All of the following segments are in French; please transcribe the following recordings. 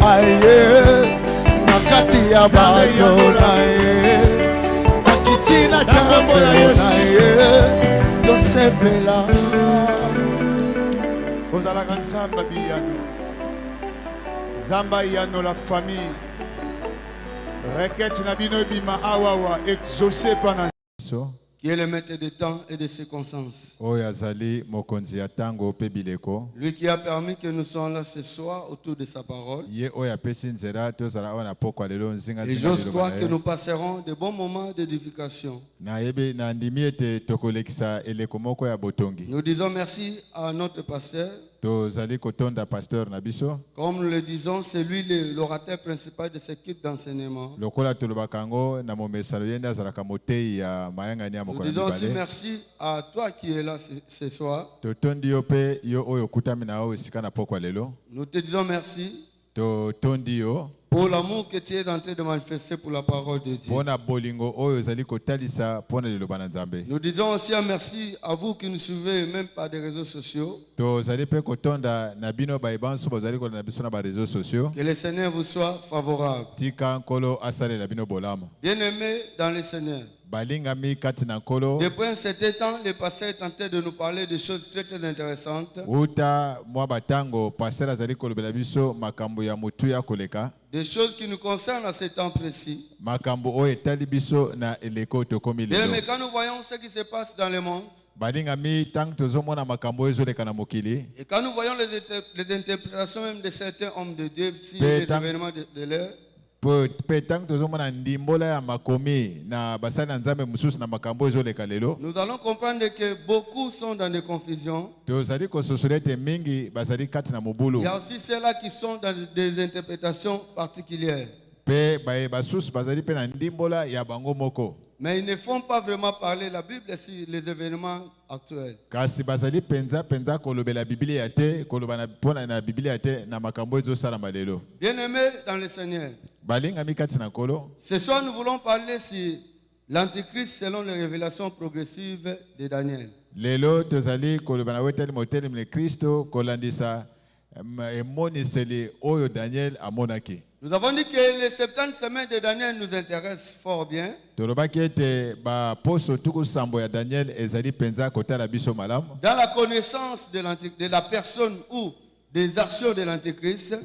aye nakati ya bato na ye akiti na kambo na ye tosepela ozalaka nzamba biyano zamba yano la famille requête na bino bima awawa exaucé pendant qui est le maître des temps et des circonstances. Lui qui a permis que nous soyons là ce soir autour de sa parole. Et je crois que nous passerons de bons moments d'édification. Nous disons merci à notre pasteur. Comme nous le disons, c'est lui l'orateur principal de ce kit d'enseignement. Nous disons aussi merci à toi qui es là ce soir. Nous te disons merci pour l'amour que tu es en train de manifester pour la parole de Dieu. Nous disons aussi un merci à vous qui nous suivez même par des réseaux sociaux. Que le Seigneur vous soit favorable. Bien-aimés dans le Seigneur. Depuis un certain temps, le pasteur est en train de nous parler de choses très très intéressantes. Des choses qui nous concernent à ce temps précis. Mais quand nous voyons ce qui se passe dans le monde, et quand nous voyons les interprétations même de certains hommes de Dieu sur les événements de l'heure, nous allons comprendre que beaucoup sont dans des confusions. Il y a aussi ceux-là qui sont dans des interprétations particulières. Mais ils ne font pas vraiment parler la Bible sur les événements actuels. Bien-aimés dans le Seigneur, ce soir nous voulons parler sur l'Antichrist selon les révélations progressives de Daniel. Nous avons dit que les 70 semaines de Daniel nous intéressent fort bien. Dans la connaissance de la personne ou des actions de l'Antichrist.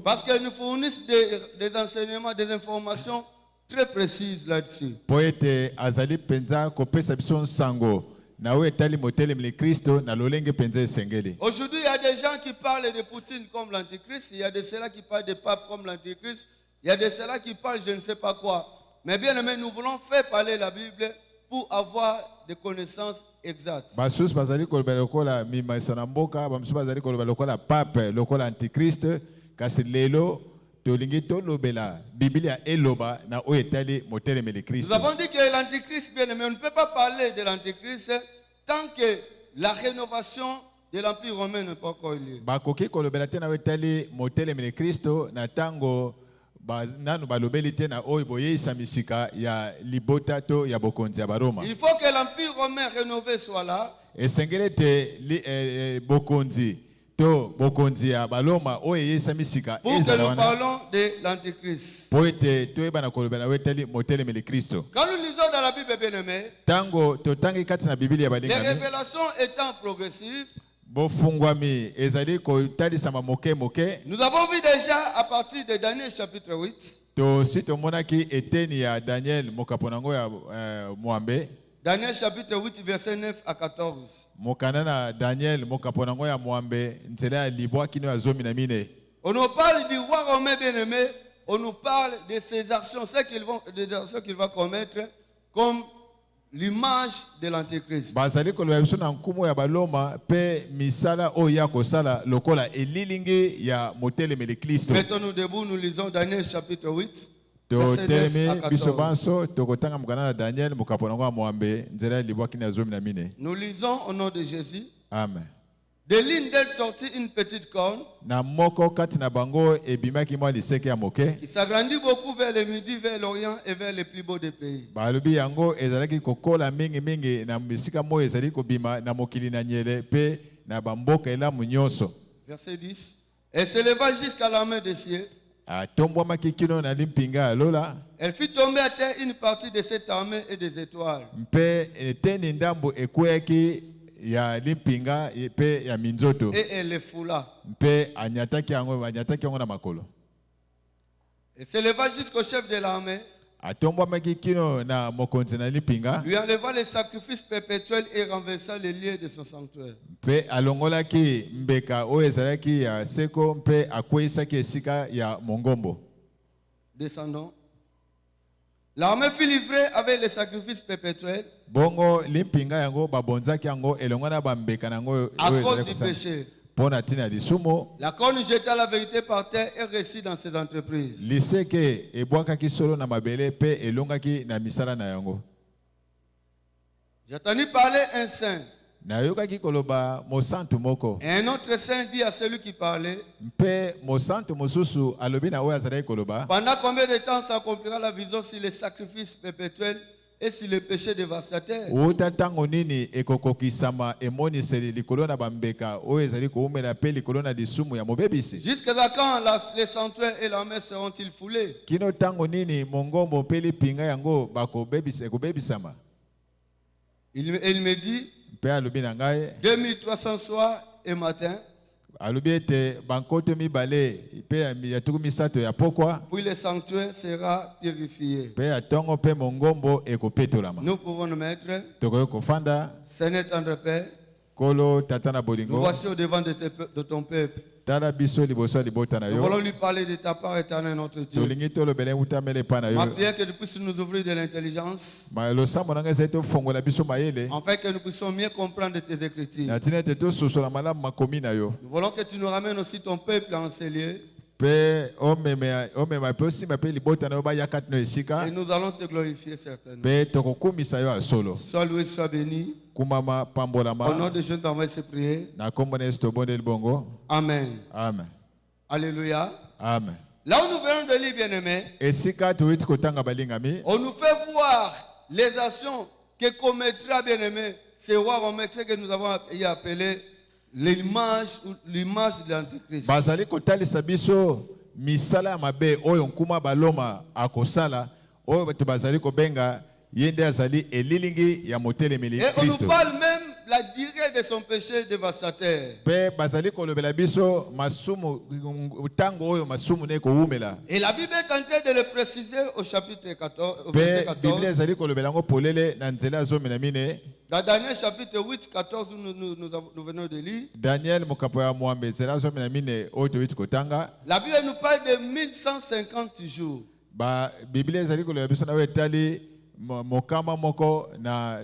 Parce qu'elle nous fournissent des enseignements, des informations très précises là-dessus. Aujourd'hui, il y a des gens qui parlent de Poutine comme l'Antichrist. Il y a de ceux-là qui parlent de pape comme l'Antichrist. Il y a de ceux-là qui parlent je ne sais pas quoi. Mais bien aimé, nous voulons faire parler la Bible pour avoir des connaissances exactes. Nous avons dit que l'Antichrist, bien aimé, on ne peut pas parler de l'Antichrist tant que la rénovation de l'Empire romain n'est pas encore lieu. Il faut que l'Empire romain rénové soit là. Pour que nous parlons de l'Antichrist. Quand nous lisons dans la Bible, bien aimé, les révélations étant progressives, nous avons vu déjà à partir de Daniel chapitre 8. Daniel chapitre 8, verset 9 à 14. On nous parle du roi romain bien-aimé, on nous parle de ses actions, des actions qu'il va commettre, comme l'image de l'Antéchrist. Mettons-nous debout, nous lisons Daniel chapitre 8. Nous lisons au nom de Jésus. Amen. De l'une d'elles sortit une petite corne qui s'agrandit beaucoup vers le midi, vers l'Orient et vers les plus beaux des pays. na bamboka elamu nyonso. Verset 10. Elle s'éleva jusqu'à la main des cieux. Atombwamaki kino na limpinga ya lola. Elle fit tomber à terre une partie de cette armée et des étoiles. Mpe eteni ndambo ekweyaki ya limpinga pe ya minzoto. Et elle les foula. Mpe anyataki yango na makolo. Elle s'éleva jusqu'au chef de l'armée. Atombwamaki kino na mokonzi na limpinga. Lui enleva les sacrifices perpétuels et renversa les lieux de son sanctuaire. Mpe alongolaki mbeka oyo ezalaki ya seko mpe akweyisaki esika ya mongombo. Descendons. L'armée fut livrée avec les sacrifices perpétuels. Bongo limpinga yango babonzaki yango elongo na bambeka nango à cause du péché. Pona tina lisumo. La corne jeta la vérité par terre et réussit dans ses entreprises. Liseke ebwakaki solo na mabele pe elongaki na misala na yango. J'ai entendu parler un saint. Nayokaki koloba mosantu moko. Et un autre saint dit à celui qui parlait. Mpe mosantu mosusu alobi na oyo azalaki koloba. Pendant combien de temps s'accomplira la vision sur les sacrifices perpétuels et sur le péché dévastateur? Uta tango nini ekokokisama emoniseli likolo na bambeka oyo ezali koumela pe likolo na lisumu ya mobebisi. Jusqu'à quand les sanctuaires et l'armée seront-ils foulés? Kino tango nini mongombo pe lipinga yango ekobebisama. Il me dit 2300 soirs et matin. Alobi ete bankoto mibale pe ya tuku misato ya pokwa. Puis le sanctuaire sera purifié. Pe atongo pe mongombo ekopetolama. Nous pouvons nous mettre. Tokoyo kofanda. Seigneur tendre Père. Kolo tatana bolingo. Nous voici au devant de ton peuple. Nous voulons lui parler de ta part éternelle, notre Dieu. Ma prière que tu puisses nous ouvrir de l'intelligence, afin que nous puissions mieux comprendre tes Écritures. Nous voulons que tu nous ramènes aussi ton peuple en ces lieux. Et nous allons te glorifier certainement. Sois loué, sois béni. Au nom de Jésus, nous t'envoie ces prières. Amen. Amen. Alléluia. Amen. Là où nous venons de lire, bien-aimés, on nous fait voir les actions que commettra, bien-aimé, ce roi romain que nous avons appelé l'image de l'Antichrist. Bazali kotalisa biso misala mabe oyo nkuma baloma akosala oyo bato bazali kobenga yende azali elilingi ya motelemeli Kristo. Et on nous parle même la durée de son péché dévastateur. Pe bazali kolobela biso masumu tango oyo masumu ne koumela. Et la Bible est en train de le préciser au chapitre 14, au Pe verset 14. Bible ezali kolobela ngo polele na nzela azomena mine. Dans Daniel chapitre 8, 14, nous venons de lire. Daniel mokapo ya mwambe nzela azomena mine oyo toyiti kotanga. La Bible nous parle de 1150 jours. Ba Bible ezali kolobela biso na wetali mokama moko na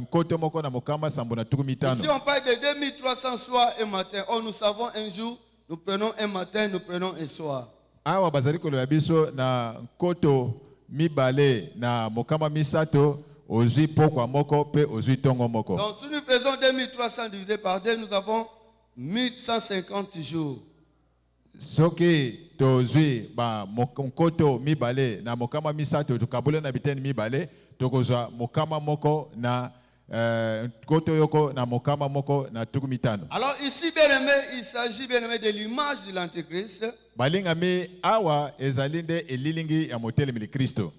nkoto moko na mokama sambo na tuku mitano. Ici on parle de 2300 soirs et matin. Oh, nous savons un jour, nous prenons un matin, nous prenons un soir. Awa bazali kolobela biso na nkoto mibale na mokama misato ozui pokwa moko pe ozui tongo moko. Donc si nous faisons 2300 divisé par 2, nous avons 1150 jours. Soki tozui ba nkoto mibale na mokama misato tukabule na biteni mibale tokozwa mokama moko na nkoto yoko na mokama moko na tuku mitano. Alors ici bien aimé, il s'agit bien aimé de l'image de l'Antichrist. Balingami awa ezalinde elilingi ya motelemeli Kristo.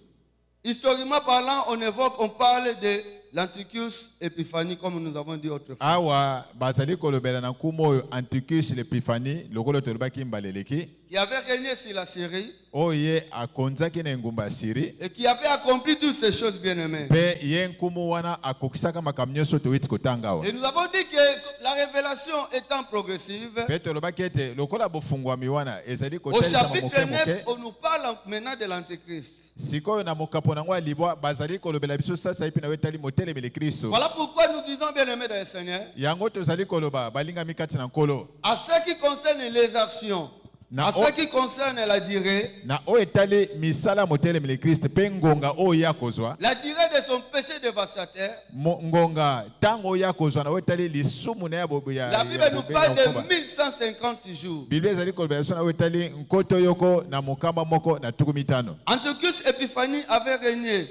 Historiquement parlant, on parle de l'Antichrist Épiphanie, comme nous avons dit autrefois. Awa bazali kolobela na nkumo Antichrist l'Épiphanie lokolo tolobaki mbaleleki. Qui avait régné sur la Syrie. Oye akonzaki na ngumba Syrie. Et qui avait accompli toutes ces choses bien aimées. Pe ye nkumo wana akokisaka makamnyo so toyiti kotanga wa. Et nous avons dit que la révélation étant progressive. Pe tolobaki ete lokola bofungwami wana ezali Au kotalisa chapitre 9, on nous parle maintenant de l'Antichrist. Sikoyo na mokapo na ngwa libwa bazali kolobela biso sasa ipi na wetali motelemeli Kristo. Voilà pourquoi nous disons bien aimé dans le Seigneur. Yango tozali koloba balinga mikati na nkolo. À ce qui concerne les actions. À ce qui concerne la durée, na oetali misala motelemeli Kristo pe ngonga oya kozwa. La durée de son péché dévastateur. Ngonga tango oya kozwa na oetali lisumu na ya bobuya. La Bible nous parle de 1150 jours. Bible ezali kolobela biso na oetali nkoto yoko na mokama moko na tuku mitano. Antiochus Épiphanie avait régné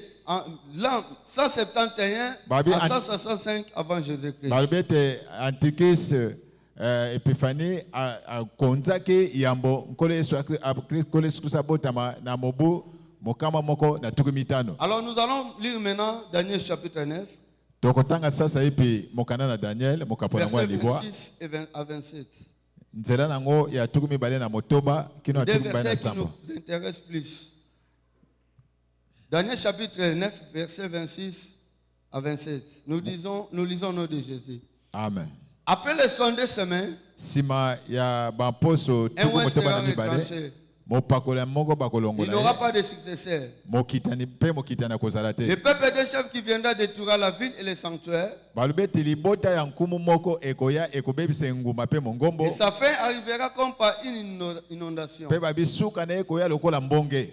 l'an 171 Babi, à 165 avant Jésus-Christ. balobi ete Antichris Epiphanie akonzaki yambo nkolo Yesu Kristo abotama na mobu mokama moko na tuku mitano. Alors nous allons lire maintenant Daniel chapitre 9, Tokotanga sasa ipi mokana na Daniel mokapona mwa versets libwa 26 à 27. nzela nango ya tuku mibale na motoba kino ya Deux tuku mibale na versets qui sambo. nous intéressent plus. Daniel chapitre 9, versets 26 à 27. Nous lisons au nom de Jésus. Amen. Après les 62 semaines, Sima ya bamposo un tuku roi motoba sera na mibale retranché. mopakola moko Il bakolongola n'aura ye pas de successeur. mokitani pe mokitani akozala te. Le peuple des chefs qui viendra détruire la ville et les sanctuaires, balobi ete libota ya nkumu moko ekoya ekobebisa engumba pe mongombo et sa fin arrivera comme par une inondation. pe babisuka na ye ekoya lokola mbonge.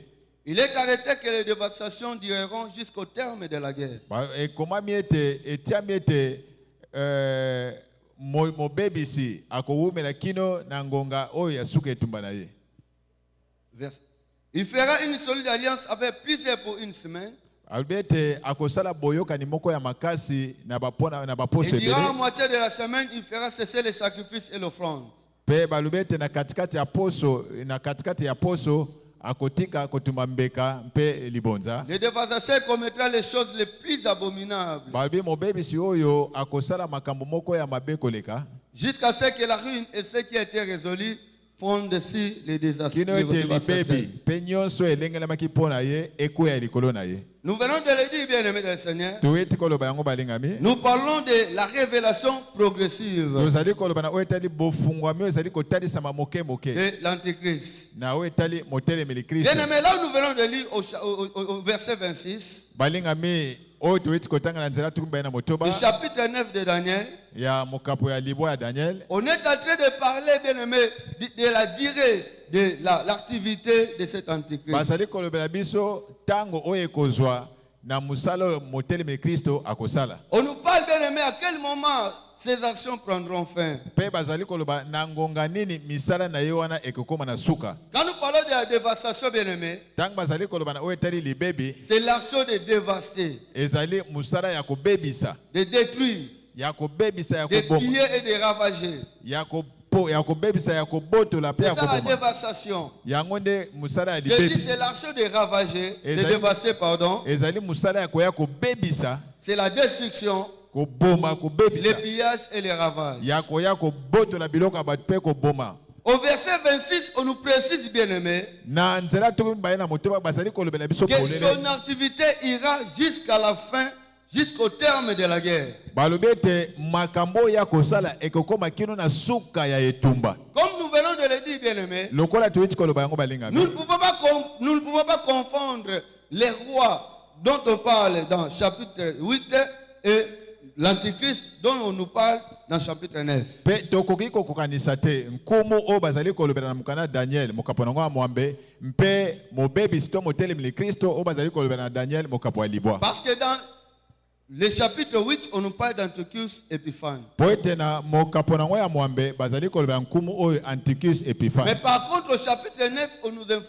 Il est arrêté que les dévastations dureront jusqu'au terme de la guerre. Ekomami ete etiami ete mobebisi akowumela kino na ngonga oyo ya suka etumba na ye. Il fera une solide alliance avec plusieurs pour une semaine. alobi ete akosala boyokani moko ya makasi na baposo Et durant la ebele moitié de la semaine, il fera cesser les sacrifices et l'offrande. mpe balobi ete na katikati ya poso akotika kotumba mbeka mpe libonza. Le dévastateur commettra les choses les plus abominables, balobi mobebisi oyo akosala makambo moko ya mabe koleka jusqu'à ce que la ruine et ce qui a été résolu fondent dessus les kino ete dévastateurs. libebi mpe nyonso elengelamaki mpo na ye ekweya likolo na ye. Nous venons de le dire, bien-aimés du Seigneur. toyeti koloba yango balingami. Nous parlons de la révélation progressive tozali koloba na oyo etali bofungwami oyo ezali kotalisama moke moke de l'Antichrist. na oyo etali motelemeli kristo. Bien-aimés, là où nous venons de lire au verset 26, balingami oyo toyeti kotanga na nzela tuku mibale na motoba du chapitre 9 de Daniel, ya mokapo ya libwa ya Daniel. on est en train de parler, bien-aimés, de la durée de l'activité de cet Antichrist. bazali kolobela biso tango oyo ekozwa na mosala oyo motelemeli kristo akosala. On nous parle, bien-aimés, à quel moment ces actions prendront fin. mpe bazali koloba na ngonga nini misala na ye wana ekokoma na suka. Quand nous parlons de la dévastation, bien-aimés, ntango bazali koloba na oyo etali libebi c'est l'action de dévaster, ezali mosala ya kobebisa de détruire, ya kobebisa ya de koboma piller et de ravager. ya kobebisa ya kobotola mpe C'est ya ça la koboma. dévastation. yango nde mosala ya Je dis libebi c'est l'action de ravager, de Exact. dévaster, pardon. ezali mosala ya koya kobebisa C'est la destruction, koboma les kobebisa pillages et les ravages. ya koya kobotola biloko ya bato mpe koboma. Au verset 26, on nous précise, bien-aimés, na nzela tuku mibale na motoba bazali kolobela biso que polele son activité ira jusqu'à la fin, jusqu'au terme de la guerre. balobi ete makambo ya kosala ekokoma kino na suka ya etumba. Comme nous venons de le dire, bien-aimés, lokola toyeti koloba yango balingami nous ne pouvons pas confondre les rois dont on parle dans chapitre 8 et l'Antichrist dont on nous parle dans chapitre 9. mpe tokoki kokokanisa te nkumu oyo bazali kolobela na mokanda Daniel mokapo nango ya mwambe mpe mobebisi to motelemeli kristo oyo bazali kolobela na Daniel mokapo ya libwa. Parce que dans le chapitre 8, on nous parle d'Antiochus Épiphane. po ete na mokapo nango ya mwambe bazali kolobela nkumu oyo Antichris Mais Epiphane. par contre, au chapitre 9,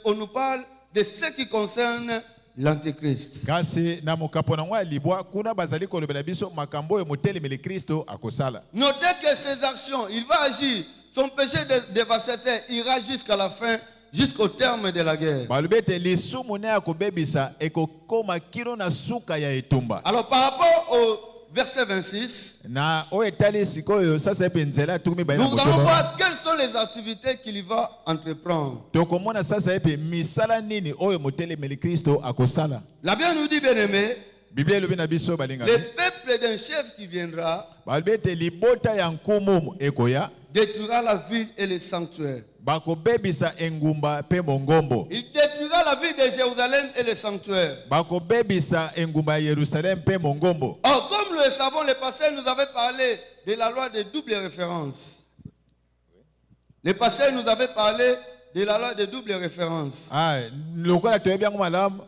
on nous parle de ce qui concerne l'Antichrist. kasi na mokapo nango ya libwa kuna bazali kolobela biso makambo oyo motelemeli kristo akosala. Notez que ses actions, il va agir. Son péché de dévastateur ira jusqu'à la fin, jusqu'au terme de la guerre. balobi ete lisumu ne ya kobebisa ekokoma kino na suka ya etumba. Alors par rapport au verset 26, na oyo etali sikoyo sasa epe nzela tuku mibale na nous allons motoba voir quelles sont les activités qu'il va entreprendre. tokomona sasa epe misala nini oyo motelemeli kristo akosala. La Bible nous dit, bien-aimé, biblia elobi na biso balingami le peuple d'un chef qui viendra balobi ete libota ya nkumu ekoya détruira la ville et les sanctuaires. bakobebisa engumba mpe mongombo. Il détruira la ville de Jérusalem et les sanctuaires. bakobebisa engumba ya yerusalem mpe mongombo. Or, comme nous le savons, le pasteur nous avait parlé de la loi de double référence. Le pasteur nous avait parlé de la loi de double référence. lokola toyebi yango malamu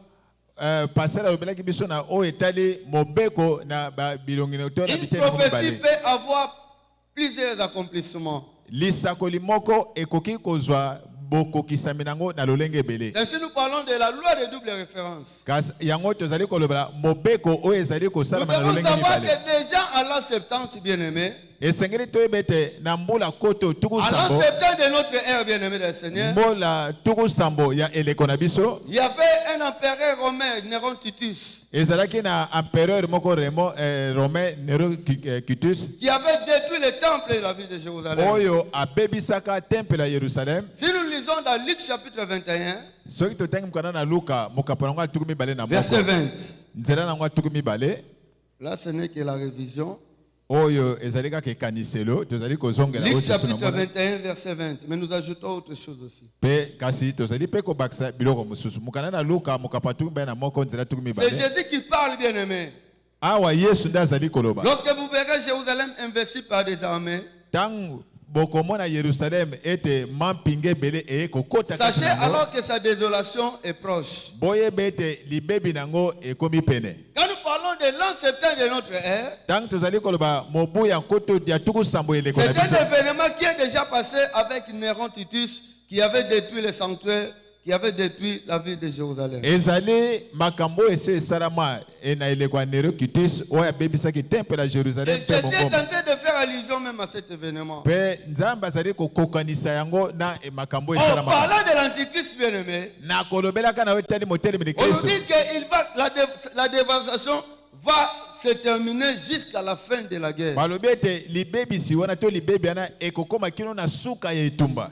pasteur alobelaki biso na oyo etali mobeko na bilongino to na Une biteni prophétie mibale. peut avoir plusieurs accomplissements. lisakoli moko ekoki kozwa bokokisami nango na lolenge ebele. Ainsi nous parlons de la loi de double référence. Kasi yango tozali koloba mobeko oyo ezali Nous kosalama na devons lolenge savoir mibale. que déjà à l'an 70, bien-aimé, Esengeli toyeba ete na mbula koto tuku à l'an sambo 70 de notre ère, bien-aimé du Seigneur, mbola tuku sambo ya eleko na biso il y avait un empereur romain, Néron Titus, ezalaki na empereur moko romain Nero Titus qui avait détruit le temple de la ville de Jérusalem. oyo abebisaka temple ya Yerusalem. Si nous lisons dans Luc chapitre 21, Soki totangi mukana na Luka mokapo nango atuku mibale na verset moko 20, nzela nango atuku mibale là ce n'est que la révision. oyo ezali kaka ekaniselo tozali kozongela Luc oyo susu chapitre na mona. 21, verset 20, mais nous ajoutons autre chose aussi. Pe kasi tozali pe kobakisa biloko mosusu mukana na Luka mokapo atuku mibale na moko nzela atuku C'est mibale Jésus qui parle, bien-aimé. awa Yesu nde azali koloba. Lorsque vous verrez Jérusalem investie par des armées, Tangu bokomona Yerusalem ete mampinge ebele eye kokota kati sachez na yango, alors que sa désolation est proche. boyeba ete libebi nango ekomi pene. Quand nous parlons de l'an 70 de notre ère, Tangu tozali koloba mobu ya nkoto ya tuku sambo eleko c'est na biso. un événement qui est déjà passé avec Néron Titus qui avait détruit le sanctuaire, qui avait détruit la ville de Jérusalem. Ezali makambo ese esalama na eleko ya Nero Titus oyo abebisaki temple ya Et Jérusalem Jésus pe est en Mongombo. train de faire allusion même à cet événement. Pe Nzambe azali kokokanisa yango na makambo En esalama. parlant de l'antichrist, bien-aimé, Na kolobelaka na wetali motelemi de on nous Kristo. dit que la dévastation va se terminer jusqu'à la fin de la guerre. Balobi ete libebisi wana to libebi wana ekokoma kino na suka ya etumba.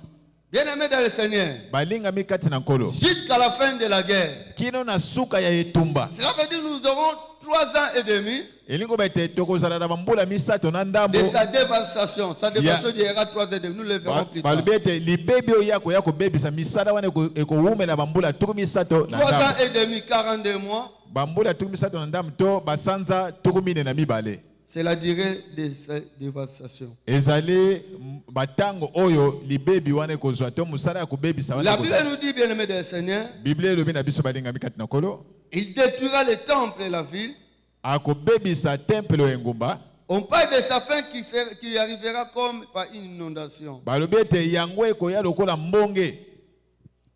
Bien-aimé dans le Seigneur, Balingami kati na nkolo. jusqu'à la fin de la guerre. Kino na suka ya etumba. Cela veut dire que nous aurons 3 ans et demi Elingo bete tokozala na bambula misato na ndambo. de sa dévastation. Sa dévastation durera 3 ans et demi. Nous le verrons plus tard. Balobi ete libebi oyo ya kobebisa misala wana ekowumela bambula tuku misato na 3 ans ndambo. et demi, 42 mois, Bambula tuku misato na ndambo to basanza tuku mine na mibale. c'est la durée de cette dévastation. Ezali batango oyo libebi wana ekozwa to musala ya kobebisa wana La Bible ekozwa. nous dit, bien-aimé du Seigneur, Bible elobi na biso balingami kati na nkolo. il détruira le temple et la ville. Akobebisa temple oyo engumba. On parle de sa fin qui arrivera comme par une inondation. Balobi ete yango ekoya lokola mbonge.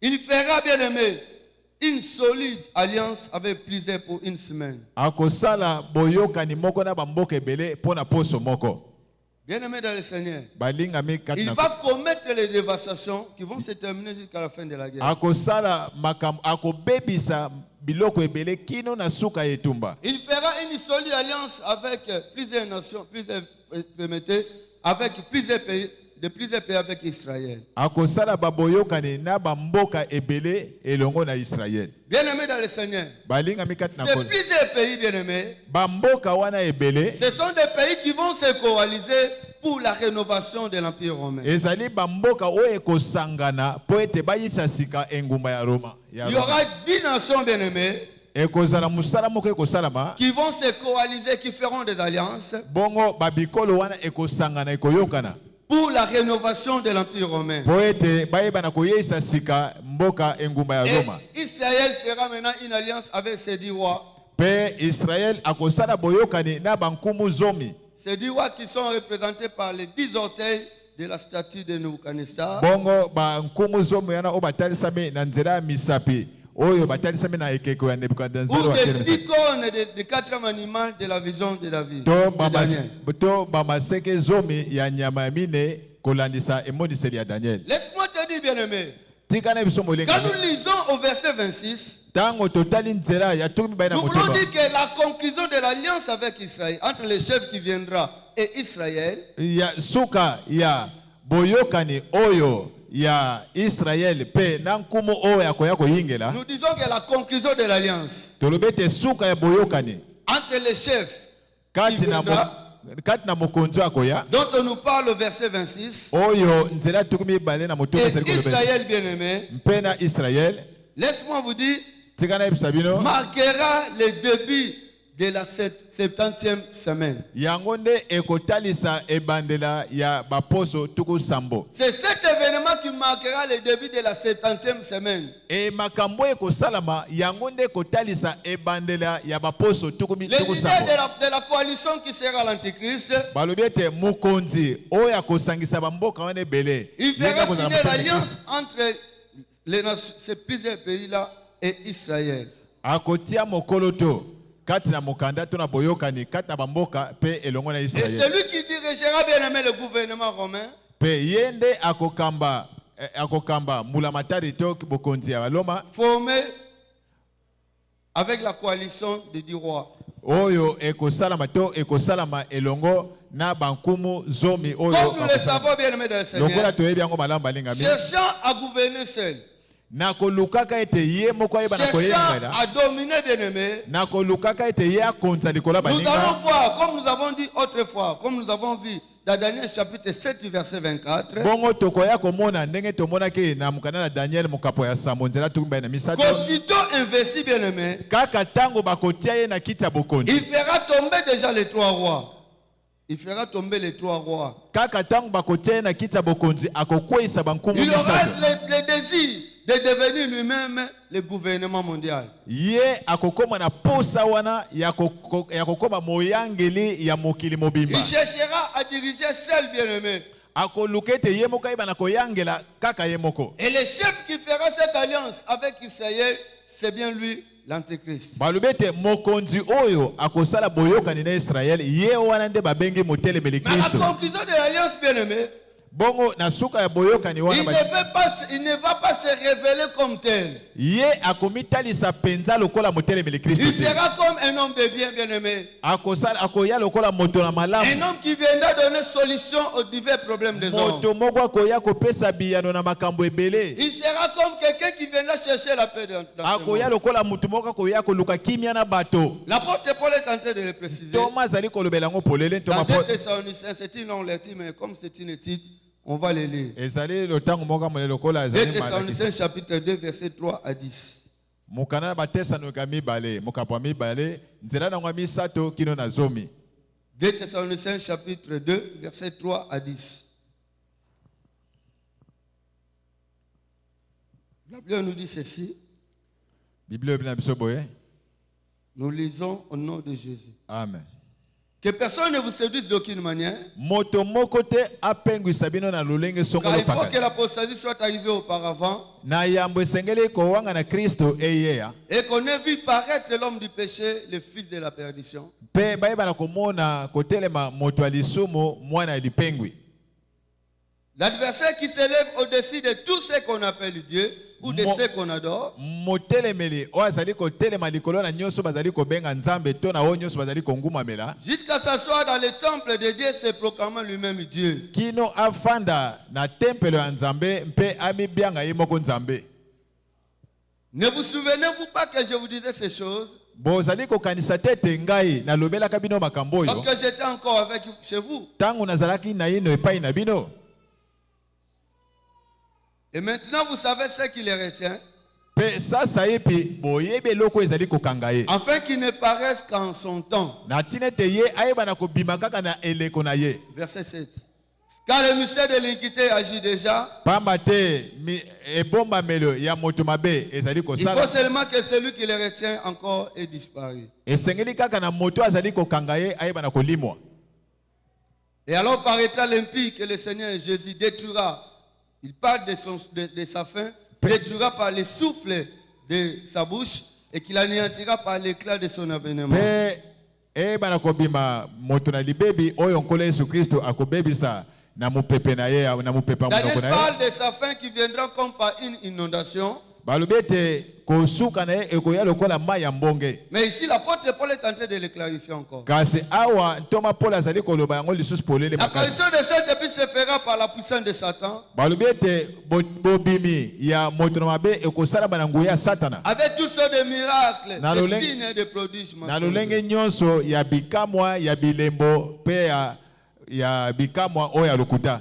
Il fera, bien-aimé, une solide alliance avec plusieurs pour une semaine. Akosala boyokani moko na bamboka ebele pona poso moko. Bien-aimé dans le Seigneur, Balingami kati il na va commettre les dévastations qui vont se terminer jusqu'à la fin de la guerre. akosala makam akobebisa biloko ebele kino na suka ya etumba. Il fera une solide alliance avec plusieurs nations, avec plusieurs pays avec Israël. Akosala baboyokani na bamboka ebele elongo na Israël. Bien-aimé dans le Seigneur, Balingami kati na ces nkolo. plusieurs pays, bien-aimés, Bamboka wana ebele ce sont des pays qui vont se coaliser pour la rénovation de l'Empire romain. ezali bamboka oyo ekosangana po ete bayisa sika engumba ya Roma. Il y aura 10 nations, bien-aimées, Ekozala musala moko ekosalama. qui vont se coaliser, qui feront des alliances Bongo babikolo wana ekosangana ekoyokana. pour la rénovation de l'Empire romain. Po ete bayebana koyeisa sika mboka engumba ya Et Roma. Israël fera maintenant une alliance avec ces 10 rois. Pe Israël akosala boyokani na bankumu zomi. Ces 10 rois qui sont représentés par les 10 orteils de la statue de Nebuchadnezzar. Bongo bankumu zomi yana o batalisami na nzela ya misapi. Oyo batalisami na ekeko ya Nebukadnezar Ou wa des Kelmisa. 10 cornes de 4e animal de la vision de David. To bamaseke zomi ya nyama ya mine kolandisa emoniseli ya Daniel. Laisse-moi te dire, bien-aimé, Tikana biso quand molenga. nous lisons au verset 26, Tango totali nzela ya tukumi baina nous voulons motema. dire que la conclusion de l'alliance avec Israël, entre le chef qui viendra et Israël, Ya suka ya boyokani oyo ya Israel pe na nkumu oyo yakoya koyingela. nous disons que la conclusion de l'alliance Tolobete suka ya boyokani entre le chef kati na mokonzi akoya dont on nous parle au verset 26 oyo nzela tukumi bale na motema seli et kolobete Israël bien-aimé, mpe na Israel laisse-moi vous dire, tikana yebisa bino marquera le début de la 70e semaine. yango nde ekotalisa ebandela ya baposo tuku sambo. C'est cet événement qui marquera le début de la 70e semaine. E makambo ekosalama yango nde ekotalisa ebandela ya baposo tuku Le leader sambo. de la coalition qui sera l'antichrist, Balobi ete mokonzi oyo akosangisa bamboka wana ebele il ye nde fera akozala signer mokonzi. l'alliance entre ces plusieurs pays-là et Israël. Akotia mokolo to kati na mokanda to na boyokani kati na bamboka pe elongo na Et Israël. celui qui dirigera bien aimé le gouvernement romain Pe yende akokamba mulamatari to bokonzi ya baloma formé avec la coalition des 10 rois. oyo ekosalama to ekosalama elongo na bankumu zomi oyo. Comme nous le savons bien aimé dans le Seigneur, lokola toyebi yango malamu balingami cherchant à gouverner seul, nakolukaka ete ye moko ayeba na cherchant koyenga à dominer bien aimé, nakolukaka ete ye akonza likolo ya nous allons baninga. voir, comme nous avons dit autrefois, comme nous avons vu dans Daniel chapitre 7 verset 24, bongo tokoya komona ndenge tomonaki na mokanda na Daniel mokapo ya sambo nzela tukumba na misato qu'aussitôt investi bien aimé, kaka tango bakotia ye na kiti ya bokonzi il fera tomber déjà les 3 rois. Il fera tomber les 3 rois. kaka tango bakotia ye na kiti ya bokonzi akokweyisa bankumu Il aura misato le désir de devenir lui-même le gouvernement mondial. ye akokoma na posa wana ya kokoma moyangeli ya mokili mobimba. Il cherchera à diriger seul bien-aimé. akoluka ete ye moko ayeba na koyangela kaka ye moko. Et le chef qui fera cette alliance avec Israël, c'est bien lui, l'Antéchrist. balobi ete mokonzi oyo akosala boyokani na Israel ye wana nde babengi motelemeli Mais à Kristo. la conclusion de l'alliance bien-aimé, bongo na suka ya boyokani wana il ne va pas se révéler comme tel. ye akomitalisa penza lokola motelemeli Kristo Il te. sera comme un homme de bien, bien-aimé. akoya lokola moto na Un malamu homme qui viendra donner solution aux divers problèmes des hommes. moto moko akoya kopesa biyano na makambo ebele. Il sera comme quelqu'un qui viendra chercher la paix dans ce akoya monde. lokola mutu moko akoya koluka kimia na bato. L'apôtre Paul est en train de le préciser. Toma azali kolobela yango polele Dans Toma 2 Paul. Thessaloniciens, c'est une longue lecture, mais comme c'est une titre, on va le lire. ezali lotango moko amole lokola 2 azali Thessaloniciens chapitre 2, verset 3 à 10. mokanda na batesanoka mibale mokapo ya mibale nzela nango ya misato kino na zomi. 2 Thessaloniciens chapitre 2, verset 3 à 10. La Bible nous dit ceci. Bible elobi na biso boye. Nous lisons au nom de Jésus. Amen. Que personne ne vous séduise d'aucune manière, moto moko te apengwisa bino na lolenge car songolo il faut que pakala l'apostasie soit arrivée auparavant na yambo esengeli kowanga na Kristo eyeya et qu'on ait vu paraître l'homme du péché, le fils de la perdition. mpe bayeba na komona kotelema moto ya lisumu mwana ya lipengwi. L'adversaire qui s'élève au-dessus de tout ce qu'on appelle Dieu ou de ce qu'on adore, motelemeli oyo azali kotelema likolo na nyonso bazali kobenga nzambe to na oyo nyonso bazali kongumamela jusqu'à s'asseoir dans le temple de Dieu, se proclamant lui-même Dieu. kino afanda na tempelo ya nzambe mpe amibianga ye moko nzambe. Ne vous souvenez-vous pas que je vous disais ces choses? bozali kokanisa te ete ngai nalobelaka bino makambo oyo Parce que j'étais encore avec chez vous. ntango nazalaki na yino epai na bino. Et maintenant, vous savez ce qui les retient, Pe sasa epi boyebi eloko ezali kokanga ye afin qu'ils ne paraissent qu'en son temps. na ntina ete ye ayeba na kobima kaka na eleko na ye. Verset 7. Car le mystère de l'iniquité agit déjà. pamba te ebombamelo ya moto mabe ezali Il faut kosala seulement que celui qui les retient encore ait disparu. esengeli kaka na moto azali kokanga ye ayeba na kolimwa. Et alors paraîtra l'impie que le Seigneur Jésus détruira. Il parle de sa fin, détruira par le souffle de sa bouche et qu'il anéantira par l'éclat de son avènement. Pe eyeba na kobima moto na libebi oyo nkolo Yesu Kristo akobebisa na mopepe na ye na mopepe ya Daniel monoko na ye. parle de sa fin qui viendra comme par une inondation. balobi ete kosuka na ye ekoya lokola mai ya mbonge. Mais ici, l'apôtre Paul est en train de le clarifier encore. kasi awa ntoma Paul azali koloba yango lisusu polele La makasi. correction de cette épice se fera par la puissance de Satan, balobi ete bobimi ya moto na mabe ekosalama na nguya ya satana avec toutes sortes de miracles, Na de loleng- signes et de prodiges. na lolenge nyonso ya bikamwa ya bilembo mpe ya bikamwa oyo ya lokuta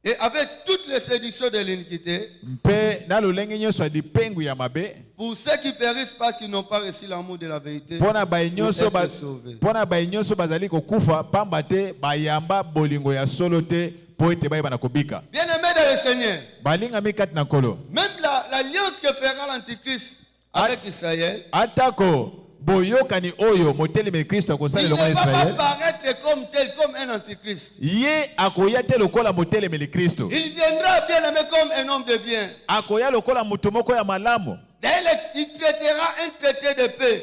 Et avec toutes les séductions de l'iniquité, mpe na lolenge nyonso ya lipengu ya mabe pour ceux qui périssent pas, qui n'ont pas reçu l'amour de la vérité, mpona baye nyonso pour être sauvés. mpona baye nyonso bazali kokufa pamba te bayamba bolingo ya solo te mpo ete bayeba na kobika. Bien-aimés dans le Seigneur, balingami kati na nkolo même l'alliance que fera l'Antichrist avec Israël, atako boyokani oyo motelemi Kristo akosala Il ne elongo na va pas Israël paraître comme tel, comme un antichrist. ye akoya te lokola motelemi Kristo Il viendra bien aimé comme un homme de bien. akoya lokola moto moko ya malamu D'ailleurs, il traitera un traité de paix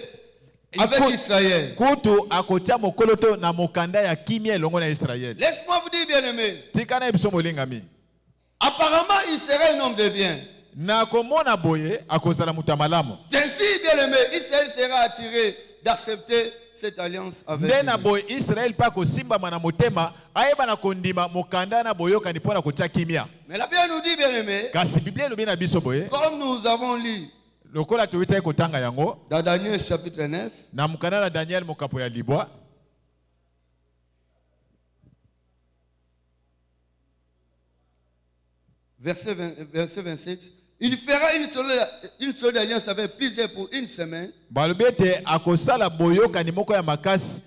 avec Israël. kutu akotia mokolo to na mokanda ya kimia elongo na Israël. Laisse-moi vous dire, bien aimé. Tikana biso molingami Apparemment, il serait un homme de bien. na komona boye akozala moto ya malamu Ainsi, bien aimé, Israël sera attiré d'accepter cette alliance avec nde na lui. boye Israël pa kosimbama na motema ayeba na kondima mokanda na boyokani mpo na kotia kimia Mais la Bible nous dit, bien aimé, kasi biblia elobi na biso boye comme nous avons lu lokola toyitaki kotanga yango dans Daniel chapitre 9, na mokanda na Daniel mokapo ya libwa verset 27, il fera une seule alliance avec plusieurs pour une semaine. balobi ete akosala boyokani moko ya makasi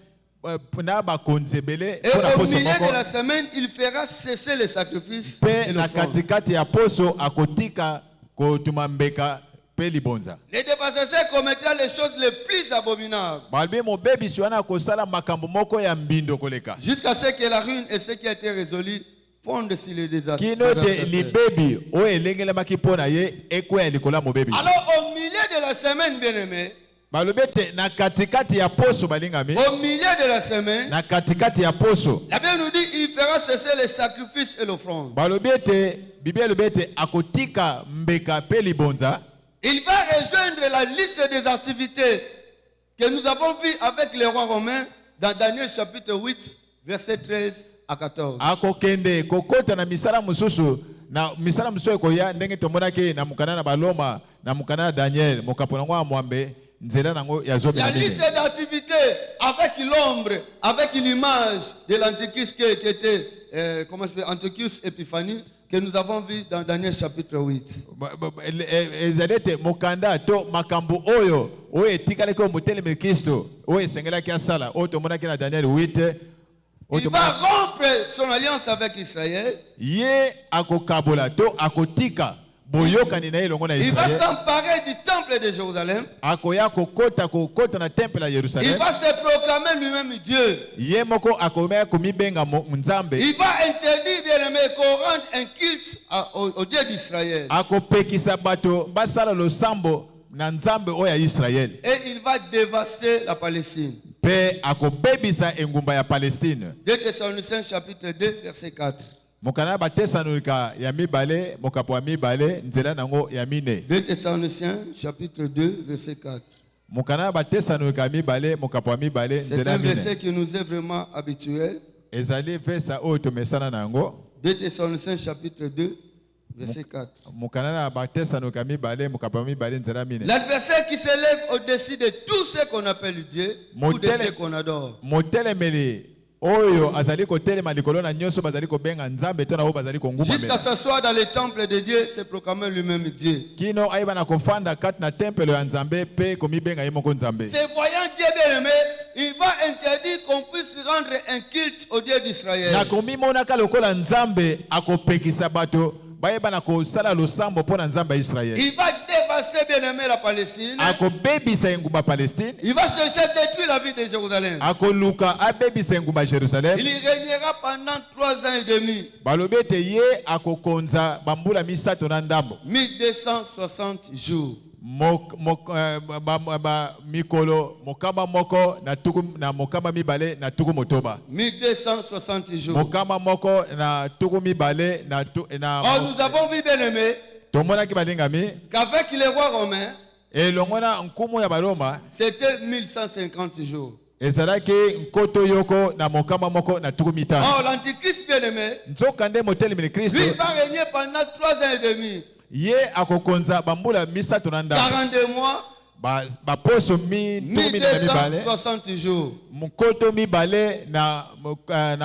na bakonzi ebele Et mpo na au poso milieu moko de la semaine, il fera cesser les sacrifices mpe et na l'offrande. katikati ya poso akotika kotuma mbeka mpe libonza Les dévastateurs commettront les choses les plus abominables, balobi mobebisi wana akosala makambo moko ya mbindo koleka jusqu'à ce que la ruine et ce qui a été résolu fondent sur les kino te dévastateurs. libebi oyo elengelemaki mpo na ye ekweya likolo ya mobebisi Alors, au milieu de la semaine, bien aimé, balobi ete na katikati ya poso balingami au milieu de la semaine, na katikati ya poso la Bible nous dit il fera cesser les sacrifices et l'offrande. balobi ete biblia elobi ete akotika mbeka mpe libonza Il va rejoindre la liste des activités que nous avons vues avec les rois romains dans Daniel chapitre 8, verset 13 à 14. akokende kokota na misala mosusu na misala mosusu ekoya ndenge tomonaki na mokanda na baloma na mokanda na Daniel mokapo nango ya mwambe nzela nango ya zobe La na liste mine d'activités avec l'ombre, avec l'image de l'antichrist qui était Antiochus Épiphanie, que nous avons vu dans Daniel chapitre 8. ezali ete mokanda to makambo oyo etikalaki oyo motelemi Kristo oyo esengelaki asala oyo tomonaki na Daniel 8 Il va rompre son alliance avec Israël. ye akokabola to akotika boyokani na ye elongo na Il va Israel s'emparer du temple de Jérusalem. akoya kokota na temple ya Il Yerusalem va se proclamer lui-même Dieu. ye moko akomea komibenga nzambe Il va interdire, bien aimé, qu'on rende un culte au Dieu d'Israël. akopekisa bato basala losambo na nzambe oyo ya Israel Et il va dévaster la Palestine. mpe akobebisa engumba ya Palestine 2 Thessaloniciens chapitre 2, verset 4. mokanda ya batesalonika ya mibale mokapo ya mibale nzela nango ya mine 2 Thessaloniciens chapitre 2, verset 4. mokanda ya batesalonika ya mibale mokapo ya mibale C'est nzela un ya mine verset qui nous est vraiment habituel. ezali vesa oyo tomesana na yango 2 Thessaloniciens chapitre 2, verset 4. mokanda na batesalonika ya mibale mokapo ya mibale nzela ya mine L'adversaire qui s'élève au-dessus de tout ce qu'on appelle Dieu ou de ce qu'on adore. motelemeli oyo azali kotelema likolo na nyonso bazali kobenga nzambe to na oyo bazali Jusqu'à kongumamela s'asseoir dans le temple de Dieu, se proclamer lui-même Dieu. kino ayeba na kofanda kati na tempelo ya nzambe mpe komibenga ye moko nzambe Se voyant Dieu bien-aimé, il va interdire qu'on puisse rendre un culte au Dieu d'Israël. na komimonaka lokola nzambe akopekisa bato bayeba na kosala losambo mpo na nzambe ya Israeli Il va dépasser bien-aimé la Palestine. akobebisa engumba Palestine Il va chercher à détruire la ville de Jérusalem. akoluka abebisa engumba Jerusalem Il y régnera pendant 3 ans et demi. balobi ete ye akokonza bambula misato na ndambo 1260 jours. mikolo mokama moko na mokama mibale na tuku motoba 1260 jours. mokama moko na tuku mibale na Or, nous avons vu, bien-aimé, tomonaki balingami qu'avec les rois romains, elongo na nkumu ya baroma c'était 1150 jours. ezalaki nkoto yoko na mokama moko na tuku mitano Or, l'antichrist, bien-aimé, nzoka nde motelemeli Kristo lui va régner pendant 3 ans et demi. ye akokonza bambula misato na ndambo 42 mois, baposo tuku minene na mibale 1260 jours. nkoto mibale na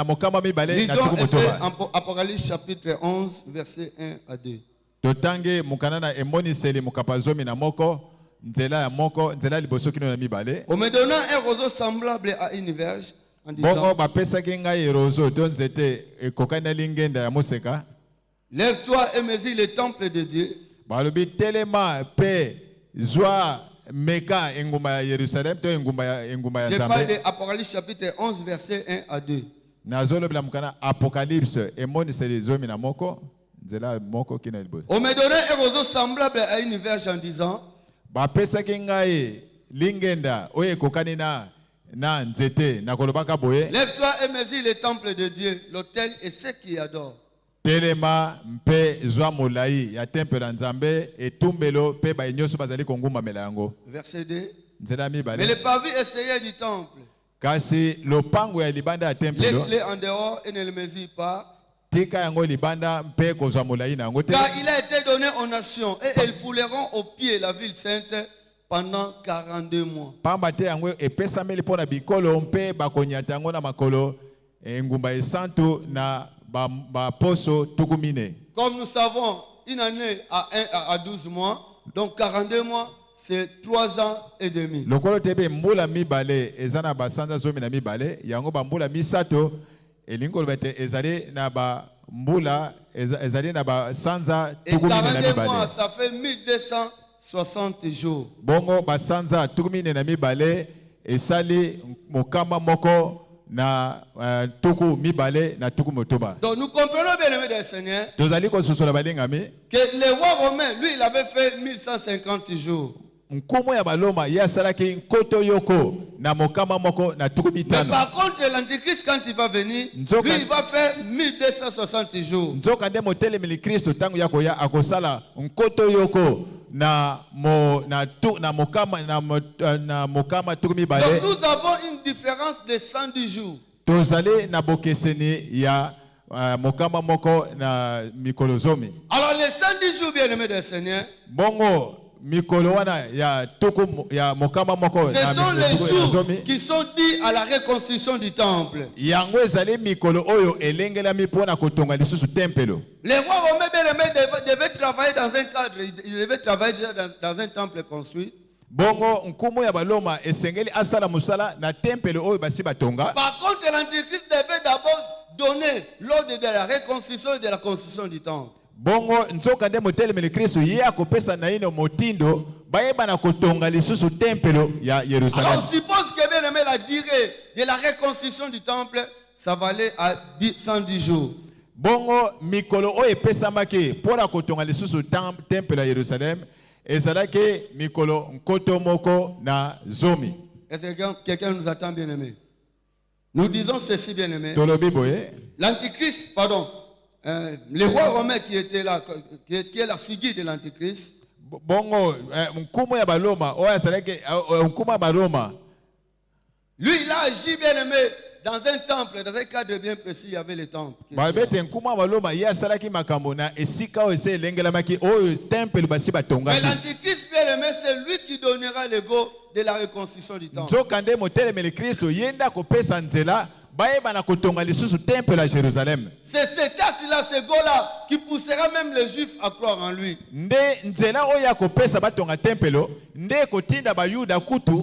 mokama mibale na Lisons tuku un peu motoba en Apocalypse chapitre 11, versets 1 à 2. totange mokanda na emoniseli mokapa zomi na moko nzela ya liboso kino na mibale On me donnant un roseau semblable à une verge, en bongo disant, bapesaki ngai erozo to nzete ekokani na lingenda ya moseka lève-toi et mesure le temple de Dieu, balobi telema mpe zwa meka engumba ya Yerusalem to engumba ya Je parle Nzambe. de Apocalypse chapitre 11, verset 1 à 2. Nazolobela mukana Apocalypse emoni seli zomi na moko nzela moko kina liboso. On me donnait un roseau semblable à une verge en disant, Bapesaki ngai lingenda oyo ekokani na nzete na kolobaka boye. lève-toi et mesure le temple de Dieu, l'autel et ceux qui y adorent. Telema mpe zwa molai ya temple ya Nzambe etumbelo pe ba nyonso bazali kongumamela yango. Verset 2. Nzela Mais mibale. le parvis extérieur du temple, Kasi lopango ya libanda ya temple laisse-le en dehors et ne le mesure pas, tika yango libanda mpe kozwa molai na yango te. car il a été donné aux nations et elles fouleront au pied la ville sainte pendant 42 mois. Pamba te yango epesameli mpo na bikolo mpe bakonyata yango na makolo engumba esantu na baposo tuku mine. Comme nous savons, une année à 12 mois, donc 42 mois, c'est 3 ans et demi. Lokolo tebe mbula mibale eza na basanza zomi na mibale yango bambula misato elingi koloba ete ezali na bambula ezali na basanza Et tuku mine na 42 mois, mibale. ça fait 1260 jours. Bongo basanza tuku mine na mibale esali mokama moko na tuku mibale na tuku motoba. Donc nous comprenons bien aimé des Seigneurs Tozali kosusola balingami que le roi romain, lui, il avait fait 1150 jours. nkumu ya baloma ye asalaki nkoto yoko na mokama moko na tuku Mais mitano. par contre, l'antichrist, quand il va venir, Nzoka- lui, il va faire 1260 jours. Nzoka nde motelemeli Kristo tangu yako ya akosala nkoto yoko na mokama tuku Donc mibale. nous avons une différence de 110 jours. Tozali na bokeseni ya mokama moko na mikolo zomi. Alors les 110 jours, bien aimé des Seigneurs, Bongo mikolo wana ya tuku ya mokama moko ce sont les tuku ya jours zomi. qui sont dits à la reconstruction du temple. Yango ezali mikolo oyo elengelami mpona kotonga lisusu tempelo. Les rois romains bien aimés devaient travailler dans un cadre, ils devaient travailler déjà dans un temple construit. Bongo nkumu ya baloma esengeli asala musala na tempelo oyo basi batonga. Par contre, l'antichrist devait d'abord donner l'ordre de la reconstruction et de la construction du temple. Bongo nzoka nde motelemeli Kristo ye akopesa na ino motindo bayeba na kotonga lisusu tempelo ya Alors Yerusalem. on suppose que bien aimé la durée de la reconstruction du temple, ça valait à 110 jours. Bongo mikolo oyo epesamaki mpona kotonga lisusu tempelo ya Yerusalem ezalaki mikolo nkoto moko na zomi. Est-ce que quelqu'un nous attend, bien aimé? Nous disons ceci, bien aimé. Tolobi boye L'antichrist, pardon, le roi romain qui était là, qui est la figure de l'antichrist, bongo nkumu ya baloma oyo azalaki nkumu ya baloma lui, il a agi, bien aimé, dans un temple, dans un cadre bien précis, il y avait le temple. babete nkumu ya baloma ye asalaki makambo na esika oyo ese elengelamaki oyo tempelo basi Mais batongaki. l'antichrist, bien aimé, c'est lui qui donnera le go de la reconstruction du temple. Nzoka nde motelemeli Kristo ye nde akopesa nzela bayeba na kotonga lisusu tempelo ya Jérusalem. C'est cet acte-là, ce go-là, qui poussera même les Juifs à croire en lui. Nde nzela oyo akopesa batonga tempelo nde kotinda bayuda kutu